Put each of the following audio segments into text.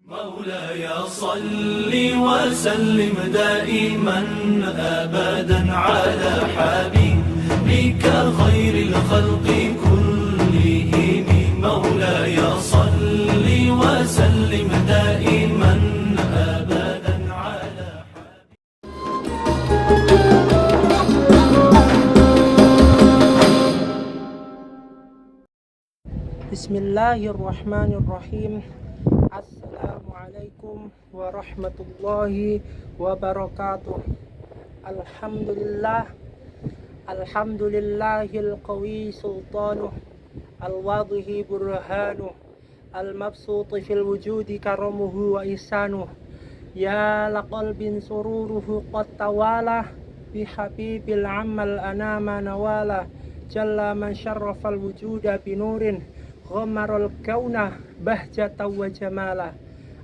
مولاي صل وسلم دائما أبدا على حبيبك خير الخلق كلهم. مولاي صل وسلم دائما أبدا على بسم الله الرحمن الرحيم. Assalamualaikum warahmatullahi wabarakatuh. Alhamdulillahil qawi sultanuh, al-wadhihi burhanuh, al-mabsuti fil wujudi karamuhu wa ihsanuh. Ya laqalbin sururuhu qad tawala, bihabibil ammal anama nawala. Jalla man syarrafal wujuda binurin, ghamarul kauna bahjatan wa jamala.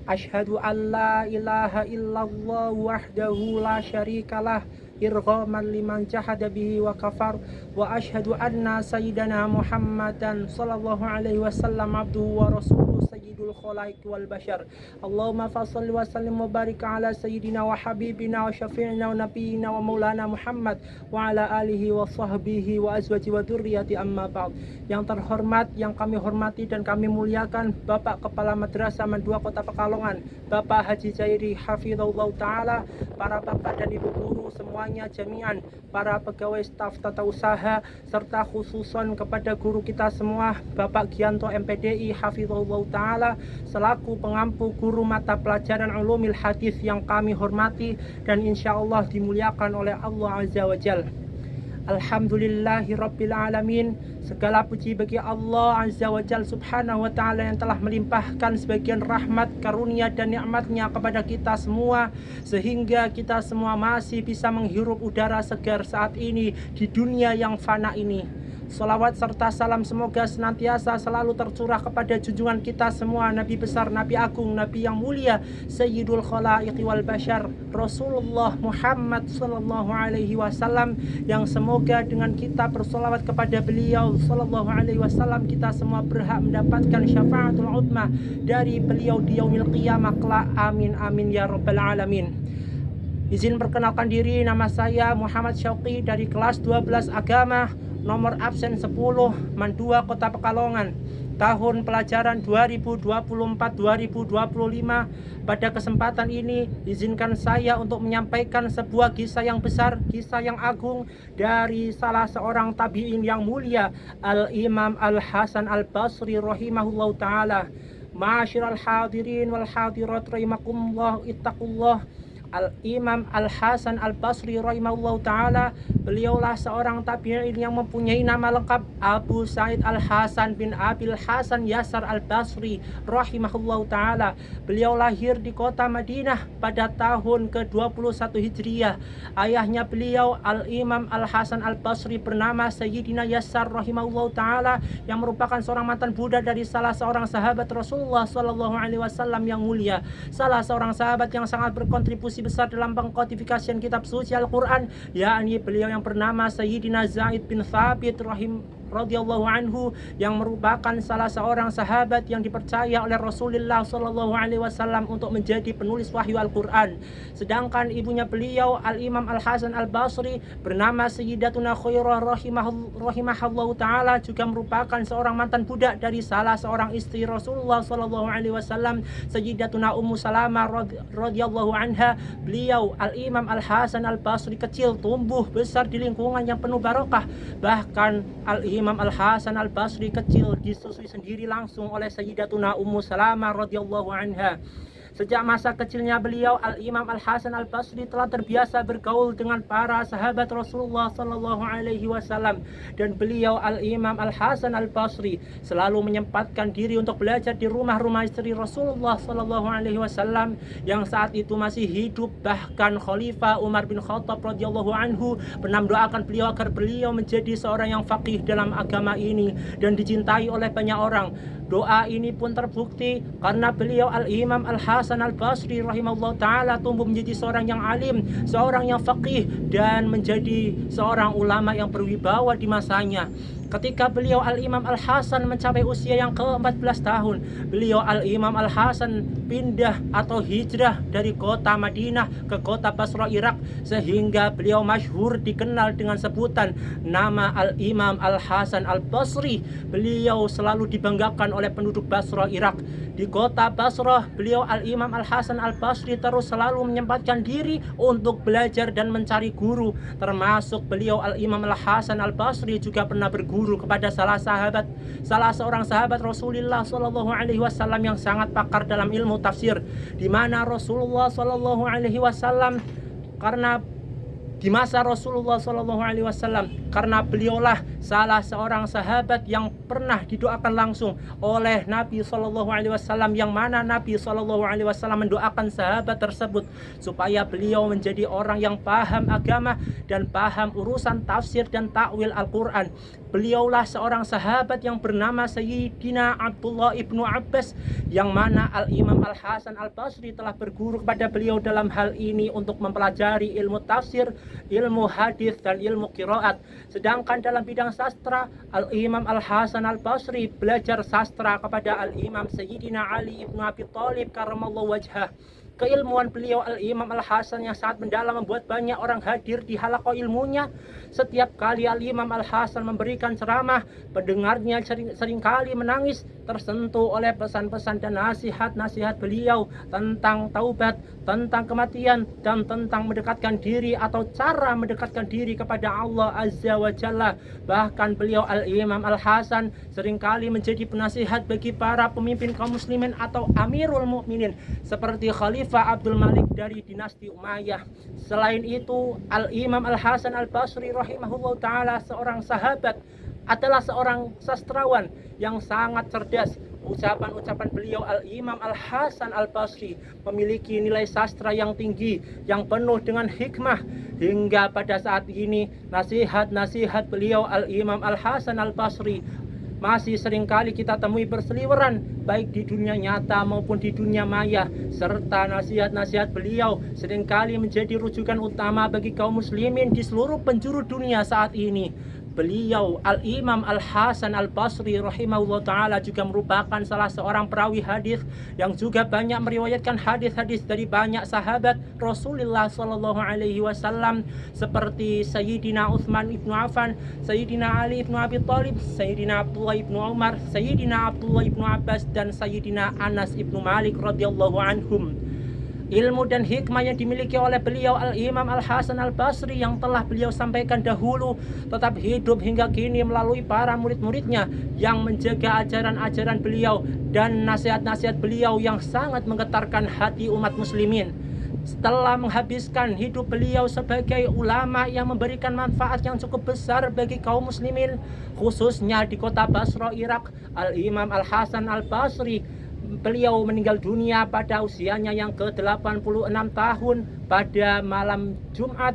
Ashhadu an la ilaha illallah wahdahu la syarikalah, irghaman liman jahada bihi wa kafar. Wa ashhadu anna sayyidana Muhammadan sallallahu alaihi wasallam abduhu wa rasuluhu sayyidul khalaiq wal bashar. Allahumma fassalli wa sallim wa barik ala sayyidina wa habibina wa syafi'ina wa nabiyyina wa maulana Muhammad wa ala alihi wa sahbihi wa azwaji wa dzurriyyati, amma ba'd. Yang terhormat, yang kami hormati dan kami muliakan Bapak Kepala Madrasah Madua Kota Pekalongan, Bapak Haji Jairi hafizahullah taala, para bapak dan ibu guru semuanya jami'an, para pegawai staf tata usaha, serta khususon kepada guru kita semua Bapak Gianto MPDI hafizahullah taala selaku pengampu guru mata pelajaran ulumil hadis yang kami hormati dan insyaallah dimuliakan oleh Allah azza wa jalla. Alhamdulillahi rabbil alamin. Segala puji bagi Allah azza wa jalla subhanahu wa ta'ala yang telah melimpahkan sebagian rahmat, karunia dan nikmatnya kepada kita semua, sehingga kita semua masih bisa menghirup udara segar saat ini di dunia yang fana ini. Salawat serta salam semoga senantiasa selalu tercurah kepada junjungan kita semua, Nabi besar, Nabi agung, Nabi yang mulia, Sayyidul Khalaiq wal Bashar, Rasulullah Muhammad sallallahu alaihi wasallam, yang semoga dengan kita bersolawat kepada beliau sallallahu alaihi wasallam kita semua berhak mendapatkan syafaatul uzma dari beliau di yaumil qiyamah kelak. Amin amin ya rabbal alamin. Izin perkenalkan diri, nama saya Muhammad Syauqi dari kelas 12 agama, nomor absen 10, Mandua Kota Pekalongan, tahun pelajaran 2024-2025. Pada kesempatan ini izinkan saya untuk menyampaikan sebuah kisah yang besar, kisah yang agung dari salah seorang tabi'in yang mulia, Al-Imam Al-Hasan Al-Basri rahimahullahu ta'ala. Ma'asyiral hadirin wal hadirat rahimakumullah, ittaqullah. Al-Imam Al-Hasan Al-Basri rahimahullahu ta'ala, beliaulah seorang tabi'in yang mempunyai nama lengkap Abu Sa'id Al-Hasan bin Abil Hasan Yasar Al-Basri rahimahullahu ta'ala. Beliau lahir di kota Madinah pada tahun ke-21 Hijriah. Ayahnya beliau Al-Imam Al-Hasan Al-Basri bernama Sayyidina Yasar rahimahullahu ta'ala, yang merupakan seorang mantan budak dari salah seorang sahabat Rasulullah sallallahu alaihi wasallam yang mulia, salah seorang sahabat yang sangat berkontribusi besar dalam pengkodifikasian kitab suci Al-Quran, yakni beliau yang bernama Sayyidina Zaid bin Thabit radhiyallahu anhu, yang merupakan salah seorang sahabat yang dipercaya oleh Rasulullah sallallahu alaihi wasallam untuk menjadi penulis wahyu Al-Quran. Sedangkan ibunya beliau Al-Imam Al-Hasan Al-Basri bernama Sayyidatuna Khairah rahimahullahu taala, juga merupakan seorang mantan budak dari salah seorang istri Rasulullah sallallahu alaihi wasallam, Sayyidatuna Ummu Salamah radhiyallahu anha. Beliau Al-Imam Al-Hasan Al-Basri kecil tumbuh besar di lingkungan yang penuh barokah. Bahkan Al-Imam Al-Hasan Al-Basri kecil disusui sendiri langsung oleh Sayyidatuna Ummu Salamah radhiyallahu anha. Sejak masa kecilnya beliau, Al-Imam Al-Hasan Al-Basri telah terbiasa bergaul dengan para sahabat Rasulullah sallallahu alaihi wasallam, dan beliau Al-Imam Al-Hasan Al-Basri selalu menyempatkan diri untuk belajar di rumah-rumah istri Rasulullah sallallahu alaihi wasallam yang saat itu masih hidup. Bahkan Khalifah Umar bin Khattab radhiyallahu anhu pernah mendoakan beliau agar beliau menjadi seorang yang faqih dalam agama ini dan dicintai oleh banyak orang. Doa ini pun terbukti karena beliau Al-Imam Al-Hasan Al-Basri rahimahullah ta'ala tumbuh menjadi seorang yang alim, seorang yang faqih, dan menjadi seorang ulama yang berwibawa di masanya. ketika beliau Al-Imam Al-Hasan mencapai usia yang ke-14 tahun, beliau Al-Imam Al-Hasan pindah atau hijrah dari kota Madinah ke kota Basra Irak, sehingga beliau masyhur dikenal dengan sebutan nama Al-Imam Al-Hasan Al-Basri. Beliau selalu dibanggakan oleh penduduk Basra Irak. Di kota Basra, beliau Al-Imam Al-Hasan Al-Basri terus selalu menyempatkan diri untuk belajar dan mencari guru. Termasuk beliau Al-Imam Al-Hasan Al-Basri juga pernah berguru kepada salah seorang sahabat Rasulullah SAW yang sangat pakar dalam ilmu tafsir, di mana Rasulullah SAW di masa Rasulullah SAW, karena beliaulah salah seorang sahabat yang pernah didoakan langsung oleh Nabi SAW, yang mana Nabi SAW mendoakan sahabat tersebut supaya beliau menjadi orang yang paham agama dan paham urusan tafsir dan takwil Al-Quran. Beliaulah seorang sahabat yang bernama Sayyidina Abdullah ibnu Abbas, yang mana Al-Imam Al-Hasan Al-Basri telah berguru kepada beliau dalam hal ini untuk mempelajari ilmu tafsir, ilmu hadis dan ilmu qiraat. Sedangkan dalam bidang sastra, Al-Imam Al-Hasan Al-Basri belajar sastra kepada Al-Imam Sayyidina Ali ibnu Abi Thalib karamallahu wajhah. Keilmuan beliau Al-Imam Al-Hasan yang sangat mendalam membuat banyak orang hadir di halaqah ilmunya. Setiap kali Al-Imam Al-Hasan memberikan ceramah, pendengarnya seringkali menangis, tersentuh oleh pesan-pesan dan nasihat-nasihat beliau tentang taubat, tentang kematian, dan tentang mendekatkan diri atau cara mendekatkan diri kepada Allah Azza wa Jalla. Bahkan beliau Al-Imam Al-Hasan seringkali menjadi penasihat bagi para pemimpin kaum muslimin atau Amirul Mukminin seperti Khalifah Abdul Malik dari dinasti Umayyah. Selain itu, Al-Imam Al-Hasan Al-Basri rahimahullah ta'ala seorang sahabat, adalah seorang sastrawan yang sangat cerdas. Ucapan-ucapan beliau Al-Imam Al-Hasan Al-Basri memiliki nilai sastra yang tinggi, yang penuh dengan hikmah. Hingga pada saat ini nasihat-nasihat beliau Al-Imam Al-Hasan Al-Basri masih seringkali kita temui berseliweran, baik di dunia nyata maupun di dunia maya. Serta nasihat-nasihat beliau seringkali menjadi rujukan utama bagi kaum muslimin di seluruh penjuru dunia saat ini. Beliau Al-Imam Al-Hasan Al-Basri rahimahullah ta'ala juga merupakan salah seorang perawi hadis yang juga banyak meriwayatkan hadis-hadis dari banyak sahabat Rasulullah SAW seperti Sayyidina Utsman ibnu Affan, Sayyidina Ali ibnu Abi Thalib, Sayyidina Abdullah ibnu Umar, Sayyidina Abdullah ibnu Abbas, dan Sayyidina Anas ibnu Malik radhiyallahu anhum. Ilmu dan hikmah yang dimiliki oleh beliau Al-Imam Al-Hasan Al-Basri yang telah beliau sampaikan dahulu tetap hidup hingga kini melalui para murid-muridnya yang menjaga ajaran-ajaran beliau dan nasihat-nasihat beliau yang sangat menggetarkan hati umat muslimin. Setelah menghabiskan hidup beliau sebagai ulama yang memberikan manfaat yang cukup besar bagi kaum muslimin, khususnya di kota Basra, Irak, Al-Imam Al-Hasan Al-Basri beliau meninggal dunia pada usianya yang ke-86 tahun pada malam Jumat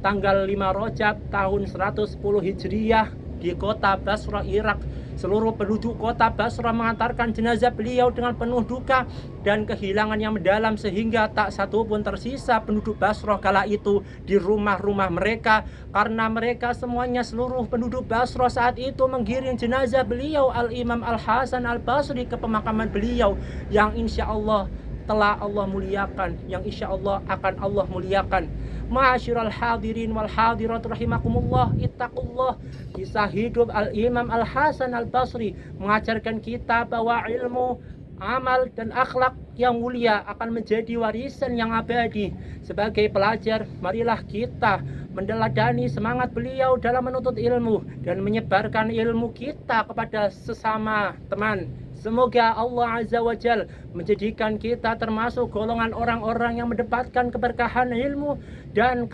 tanggal 5 Rajab tahun 110 Hijriah di kota Basra, Irak. Seluruh penduduk kota Basra mengantarkan jenazah beliau dengan penuh duka dan kehilangan yang mendalam, sehingga tak satu pun tersisa penduduk Basra kala itu di rumah-rumah mereka, karena mereka semuanya, seluruh penduduk Basra saat itu menggiring jenazah beliau Al-Imam Al-Hasan Al-Basri ke pemakaman beliau yang insya Allah telah Allah muliakan, yang insya Allah akan Allah muliakan. Ma'asyiral hadirin wal hadirat rahimakumullah, ittaqullah. Kisah hidup Al-Imam Al-Hasan Al-Basri mengajarkan kita bahwa ilmu, amal dan akhlak yang mulia akan menjadi warisan yang abadi. Sebagai pelajar, marilah kita mendeladani semangat beliau dalam menuntut ilmu dan menyebarkan ilmu kita kepada sesama teman. Semoga Allah Azza wa Jal menjadikan kita termasuk golongan orang-orang yang mendapatkan keberkahan ilmu dan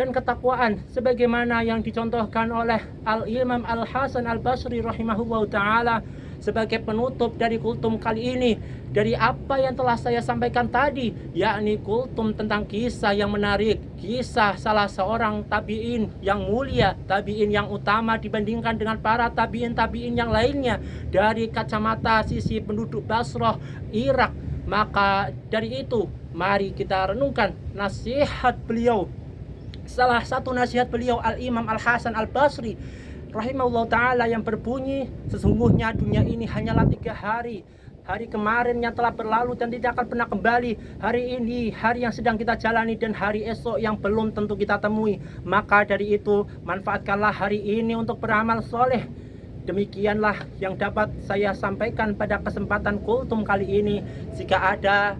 ketakwaan sebagaimana yang dicontohkan oleh Al-Imam Al-Hasan Al-Basri rahimahullah ta'ala. Sebagai penutup dari kultum kali ini, dari apa yang telah saya sampaikan tadi, yakni kultum tentang kisah yang menarik, kisah salah seorang tabi'in yang mulia, tabi'in yang utama dibandingkan dengan para tabi'in yang lainnya dari kacamata sisi penduduk Basrah, Irak. Maka dari itu, mari kita renungkan nasihat beliau. Salah satu nasihat beliau Al-Imam Al-Hasan Al-Basri rahimahullah ta'ala yang berbunyi, sesungguhnya dunia ini hanyalah 3 hari. Hari kemarin yang telah berlalu dan tidak akan pernah kembali. Hari ini, hari yang sedang kita jalani, dan hari esok yang belum tentu kita temui. Maka dari itu, manfaatkanlah hari ini untuk beramal soleh. Demikianlah yang dapat saya sampaikan pada kesempatan kultum kali ini. Jika ada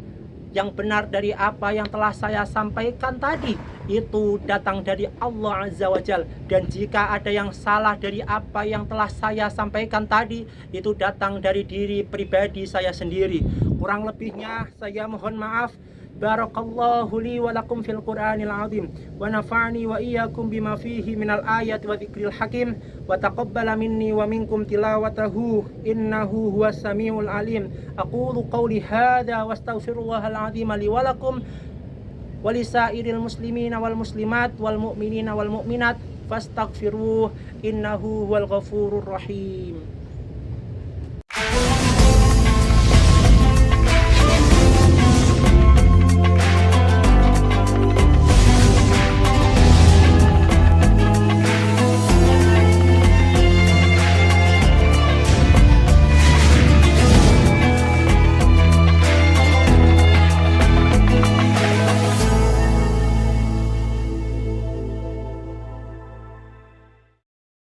yang benar dari apa yang telah saya sampaikan tadi, itu datang dari Allah Azza wa Jal. Dan jika ada yang salah dari apa yang telah saya sampaikan tadi, itu datang dari diri pribadi saya sendiri. Kurang lebihnya saya mohon maaf. Barakallahu li wa lakum fil Qur'anil azim wa nafa'ani wa iyyakum bima fihi minal ayati wa dzikril hakim wa taqabbala minni wa minkum tilawatahu innahu huwas samiul alim. Aqulu qawli hadza wa astaghfirullahal azim li wa lakum wa lisairil muslimina wal muslimat wal mu'minina wal mu'minat fastaghfiruh innahu huwal ghafurur rahim.